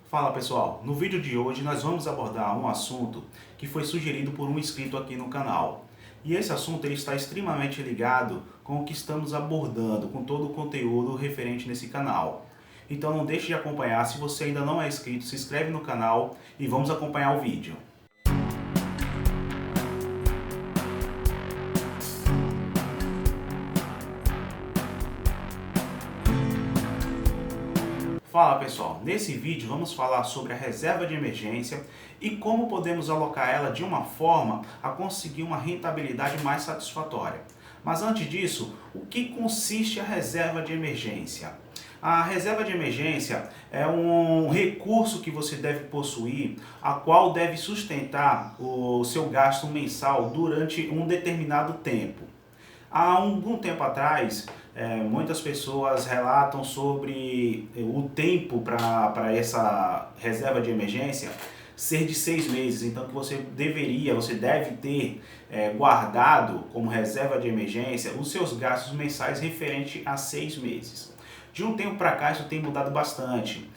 Fala pessoal, no vídeo de hoje nós vamos abordar um assunto que foi sugerido por um inscrito aqui no canal. E esse assunto ele está extremamente ligado com o que estamos abordando, com todo o conteúdo referente nesse canal. Então não deixe de acompanhar, se você ainda não é inscrito, se inscreve no canal e vamos acompanhar o vídeo. Fala pessoal, nesse vídeo vamos falar sobre a reserva de emergência e como podemos alocar ela de uma forma a conseguir uma rentabilidade mais satisfatória. Mas antes disso, o que consiste a reserva de emergência? A reserva de emergência é um recurso que você deve possuir, a qual deve sustentar o seu gasto mensal durante um determinado tempo. Há algum tempo atrás, muitas pessoas relatam sobre o tempo para essa reserva de emergência ser de 6 meses. Então que você deve ter guardado como reserva de emergência os seus gastos mensais referente a 6 meses. De um tempo para cá isso tem mudado bastante.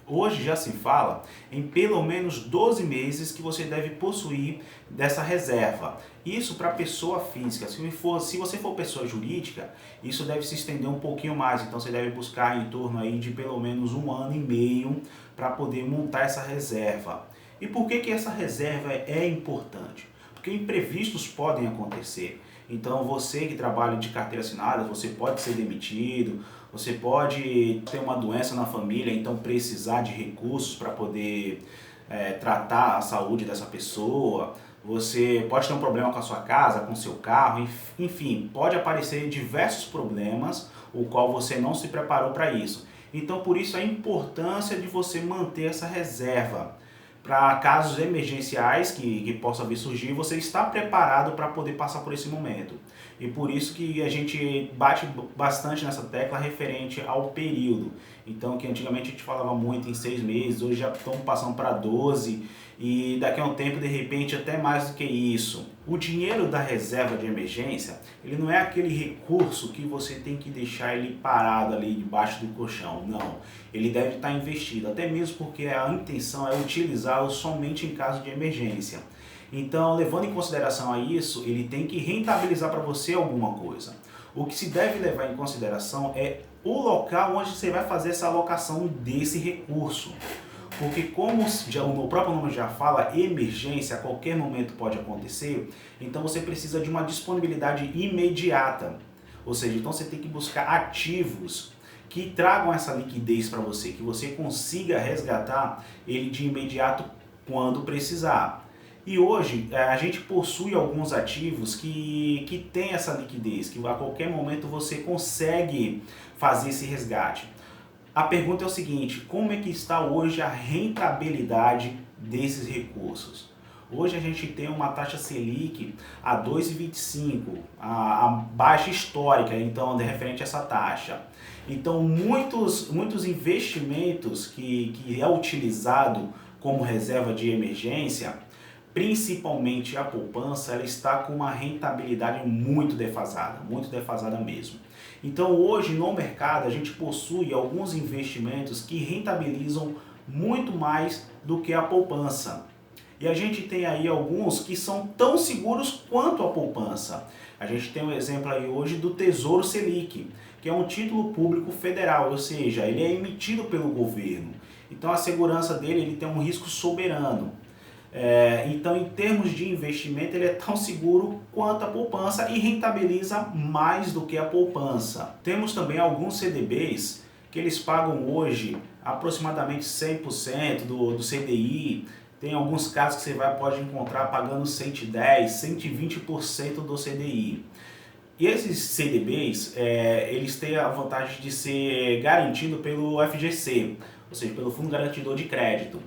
Hoje já se fala em pelo menos 12 meses que você deve possuir dessa reserva. Isso para pessoa física. Se você for pessoa jurídica, isso deve se estender um pouquinho mais. Então você deve buscar em torno aí de pelo menos 1 ano e meio para poder montar essa reserva. E por que essa reserva é importante? Porque imprevistos podem acontecer. Então você que trabalha de carteira assinada, você pode ser demitido, você pode ter uma doença na família, então precisar de recursos para poder tratar a saúde dessa pessoa. Você pode ter um problema com a sua casa, com o seu carro, enfim, pode aparecer diversos problemas, o qual você não se preparou para isso. Então por isso a importância de você manter essa reserva. Para casos emergenciais que possa vir surgir, você está preparado para poder passar por esse momento. E por isso que a gente bate bastante nessa tecla referente ao período. Então, que antigamente a gente falava muito em 6 meses, hoje já estamos passando para 12 e daqui a um tempo, de repente, até mais do que isso. O dinheiro da reserva de emergência, ele não é aquele recurso que você tem que deixar ele parado ali debaixo do colchão, não. Ele deve estar investido, até mesmo porque a intenção é utilizá-lo somente em caso de emergência. Então, levando em consideração a isso, ele tem que rentabilizar para você alguma coisa. O que se deve levar em consideração é o local onde você vai fazer essa alocação desse recurso. Porque como o próprio nome já fala, emergência a qualquer momento pode acontecer, então você precisa de uma disponibilidade imediata. Ou seja, então você tem que buscar ativos que tragam essa liquidez para você, que você consiga resgatar ele de imediato quando precisar. E hoje a gente possui alguns ativos que tem essa liquidez, que a qualquer momento você consegue fazer esse resgate. A pergunta é o seguinte: como é que está hoje a rentabilidade desses recursos? Hoje a gente tem uma taxa Selic a 2,25, a baixa histórica, então, referente a essa taxa. Então, muitos investimentos que é utilizado como reserva de emergência, principalmente a poupança, ela está com uma rentabilidade muito defasada mesmo. Então hoje no mercado a gente possui alguns investimentos que rentabilizam muito mais do que a poupança. E a gente tem aí alguns que são tão seguros quanto a poupança. A gente tem um exemplo aí hoje do Tesouro Selic, que é um título público federal, ou seja, ele é emitido pelo governo. Então a segurança dele, ele tem um risco soberano. Então, em termos de investimento, ele é tão seguro quanto a poupança e rentabiliza mais do que a poupança. Temos também alguns CDBs que eles pagam hoje aproximadamente 100% do CDI. Tem alguns casos que você pode encontrar pagando 110%, 120% do CDI. E esses CDBs, eles têm a vantagem de ser garantido pelo FGC, ou seja, pelo Fundo Garantidor de Crédito.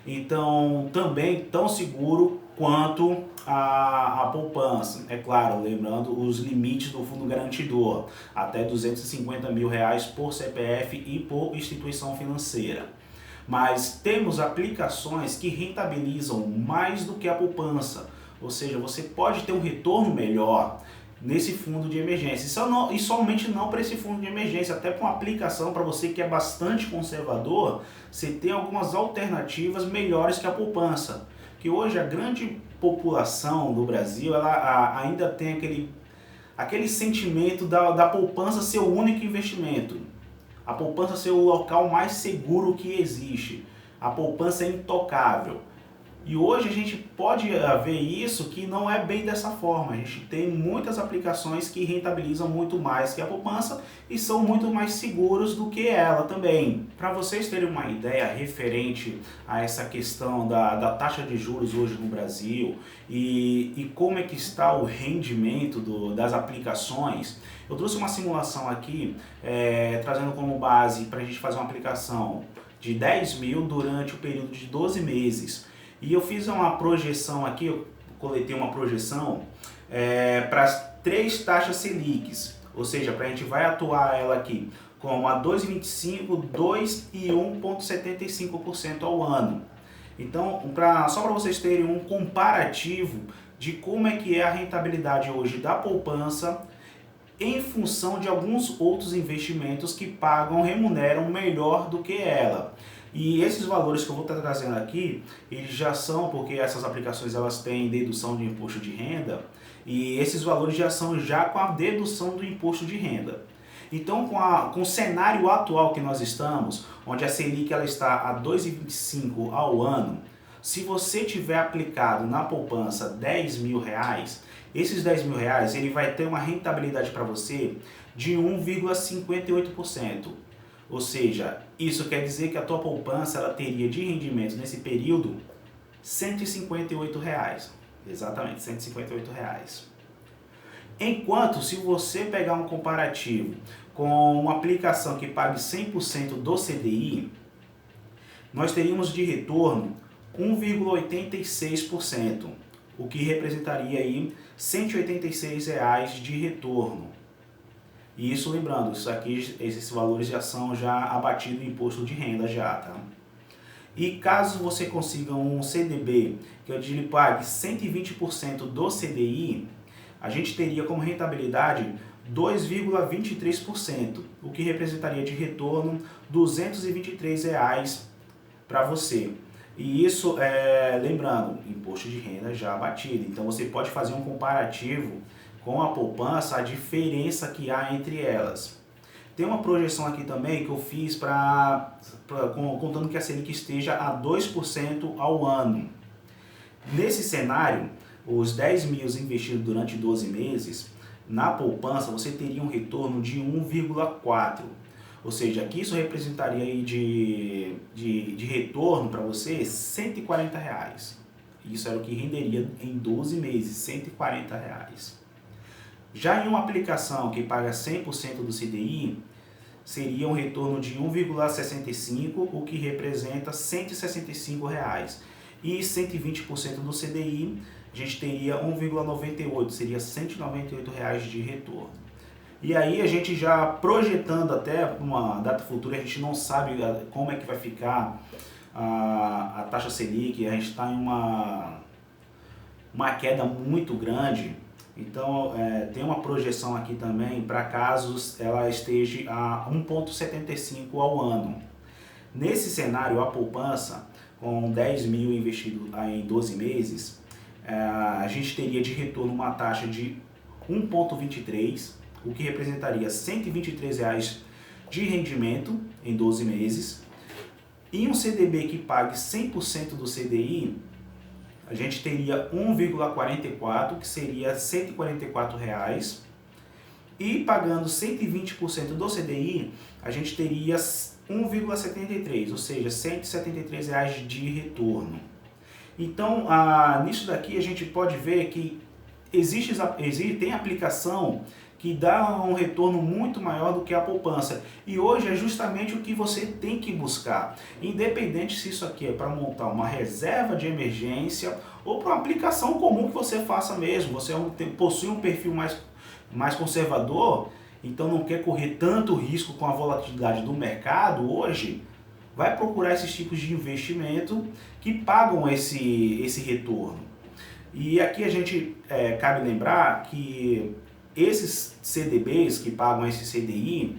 Então, também tão seguro quanto a poupança. É claro, lembrando os limites do Fundo Garantidor, até R$250 mil por CPF e por instituição financeira. Mas temos aplicações que rentabilizam mais do que a poupança, ou seja, você pode ter um retorno melhor nesse fundo de emergência. E somente não para esse fundo de emergência, até para uma aplicação para você que é bastante conservador, você tem algumas alternativas melhores que a poupança. Que hoje a grande população do Brasil ainda tem aquele sentimento da poupança ser o único investimento. A poupança ser o local mais seguro que existe. A poupança é intocável. E hoje a gente pode ver isso que não é bem dessa forma. A gente tem muitas aplicações que rentabilizam muito mais que a poupança e são muito mais seguros do que ela também. Para vocês terem uma ideia referente a essa questão da taxa de juros hoje no Brasil e como é que está o rendimento das aplicações, eu trouxe uma simulação aqui trazendo como base para a gente fazer uma aplicação de 10 mil durante o período de 12 meses. E eu fiz uma projeção aqui, eu coletei uma projeção para as 3 taxas Selics, ou seja, a gente vai atuar ela aqui com a 2,25%, 2% e 1,75% ao ano. Então, só para vocês terem um comparativo de como é que é a rentabilidade hoje da poupança em função de alguns outros investimentos que remuneram melhor do que ela. E esses valores que eu vou estar trazendo aqui, eles já são, porque essas aplicações elas têm dedução de imposto de renda, e esses valores já são com a dedução do imposto de renda. Então, com o cenário atual que nós estamos, onde a Selic ela está a 2,25 ao ano, se você tiver aplicado na poupança 10 mil reais, esses 10 mil reais ele vai ter uma rentabilidade para você de 1,58%. Ou seja, isso quer dizer que a tua poupança ela teria de rendimento nesse período R$ 158. Exatamente, R$ 158. Enquanto, se você pegar um comparativo com uma aplicação que pague 100% do CDI, nós teríamos de retorno 1,86%, o que representaria aí R$ 186 de retorno. E isso lembrando, esses valores já são abatidos o imposto de renda tá? E caso você consiga um CDB que ele pague 120% do CDI, a gente teria como rentabilidade 2,23%, o que representaria de retorno R$ 223 para você. E isso, lembrando, imposto de renda já abatido. Então você pode fazer um comparativo com a poupança, a diferença que há entre elas. Tem uma projeção aqui também que eu fiz contando que a Selic esteja a 2% ao ano. Nesse cenário, os 10 mil investidos durante 12 meses, na poupança você teria um retorno de 1,4%. Ou seja, aqui isso representaria aí de retorno para você R$ 140. Isso era o que renderia em 12 meses, R$ 140. Já em uma aplicação que paga 100% do CDI, seria um retorno de 1,65%, o que representa R$ 165. E 120% do CDI, a gente teria 1,98%, seria R$ 198 de retorno. E aí a gente já projetando até uma data futura, a gente não sabe como é que vai ficar a taxa Selic, a gente está em uma queda muito grande. Então, tem uma projeção aqui também para casos ela esteja a 1,75 ao ano. Nesse cenário, a poupança, com 10 mil investido em 12 meses, a gente teria de retorno uma taxa de 1,23, o que representaria R$ 123 de rendimento em 12 meses. E um CDB que pague 100% do CDI, a gente teria 1,44, que seria R$ 144. E pagando 120% do CDI, a gente teria 1,73, ou seja, R$ 173 de retorno. Então, nisso daqui a gente pode ver que tem aplicação que dá um retorno muito maior do que a poupança. E hoje é justamente o que você tem que buscar. Independente se isso aqui é para montar uma reserva de emergência ou para uma aplicação comum que você faça mesmo. Você possui um perfil mais conservador, então não quer correr tanto risco com a volatilidade do mercado hoje, vai procurar esses tipos de investimento que pagam esse retorno. E aqui a gente cabe lembrar que esses CDBs que pagam esse CDI,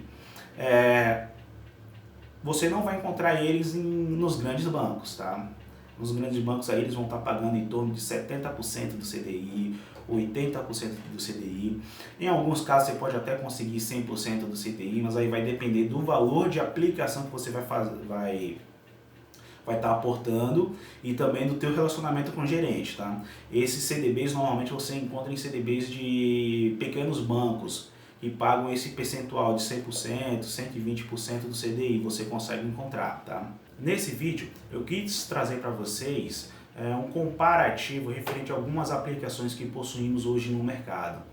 você não vai encontrar eles nos grandes bancos, tá? Nos grandes bancos aí eles vão estar pagando em torno de 70% do CDI, 80% do CDI. Em alguns casos você pode até conseguir 100% do CDI, mas aí vai depender do valor de aplicação que você vai estar aportando e também do teu relacionamento com o gerente, tá? Esses CDBs normalmente você encontra em CDBs de pequenos bancos que pagam esse percentual de 100%, 120% do CDI, você consegue encontrar, tá? Nesse vídeo eu quis trazer para vocês um comparativo referente a algumas aplicações que possuímos hoje no mercado.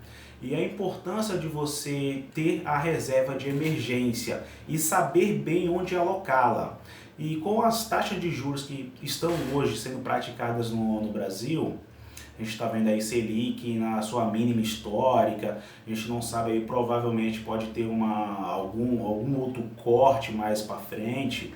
E a importância de você ter a reserva de emergência e saber bem onde alocá-la. E com as taxas de juros que estão hoje sendo praticadas no Brasil, a gente está vendo aí Selic na sua mínima histórica, a gente não sabe aí, provavelmente pode ter algum outro corte mais para frente.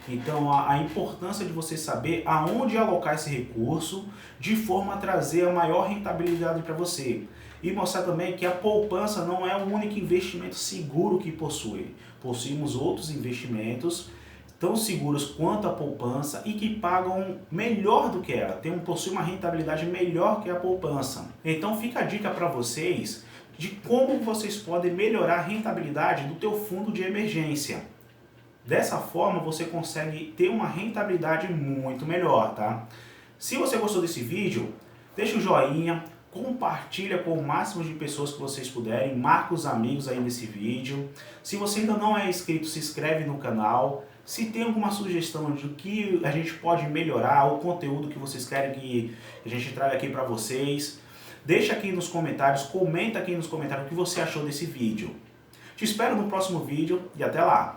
Então a importância de você saber aonde alocar esse recurso de forma a trazer a maior rentabilidade para você. E mostrar também que a poupança não é o único investimento seguro que possui. Possuímos outros investimentos tão seguros quanto a poupança e que pagam melhor do que ela, possuem uma rentabilidade melhor que a poupança. Então fica a dica para vocês de como vocês podem melhorar a rentabilidade do teu fundo de emergência. Dessa forma você consegue ter uma rentabilidade muito melhor, tá? Se você gostou desse vídeo, deixa o joinha, compartilha com o máximo de pessoas que vocês puderem, marca os amigos aí nesse vídeo. Se você ainda não é inscrito, se inscreve no canal. Se tem alguma sugestão de que a gente pode melhorar, o conteúdo que vocês querem que a gente traga aqui para vocês, deixa aqui nos comentários, comenta aqui nos comentários o que você achou desse vídeo. Te espero no próximo vídeo e até lá!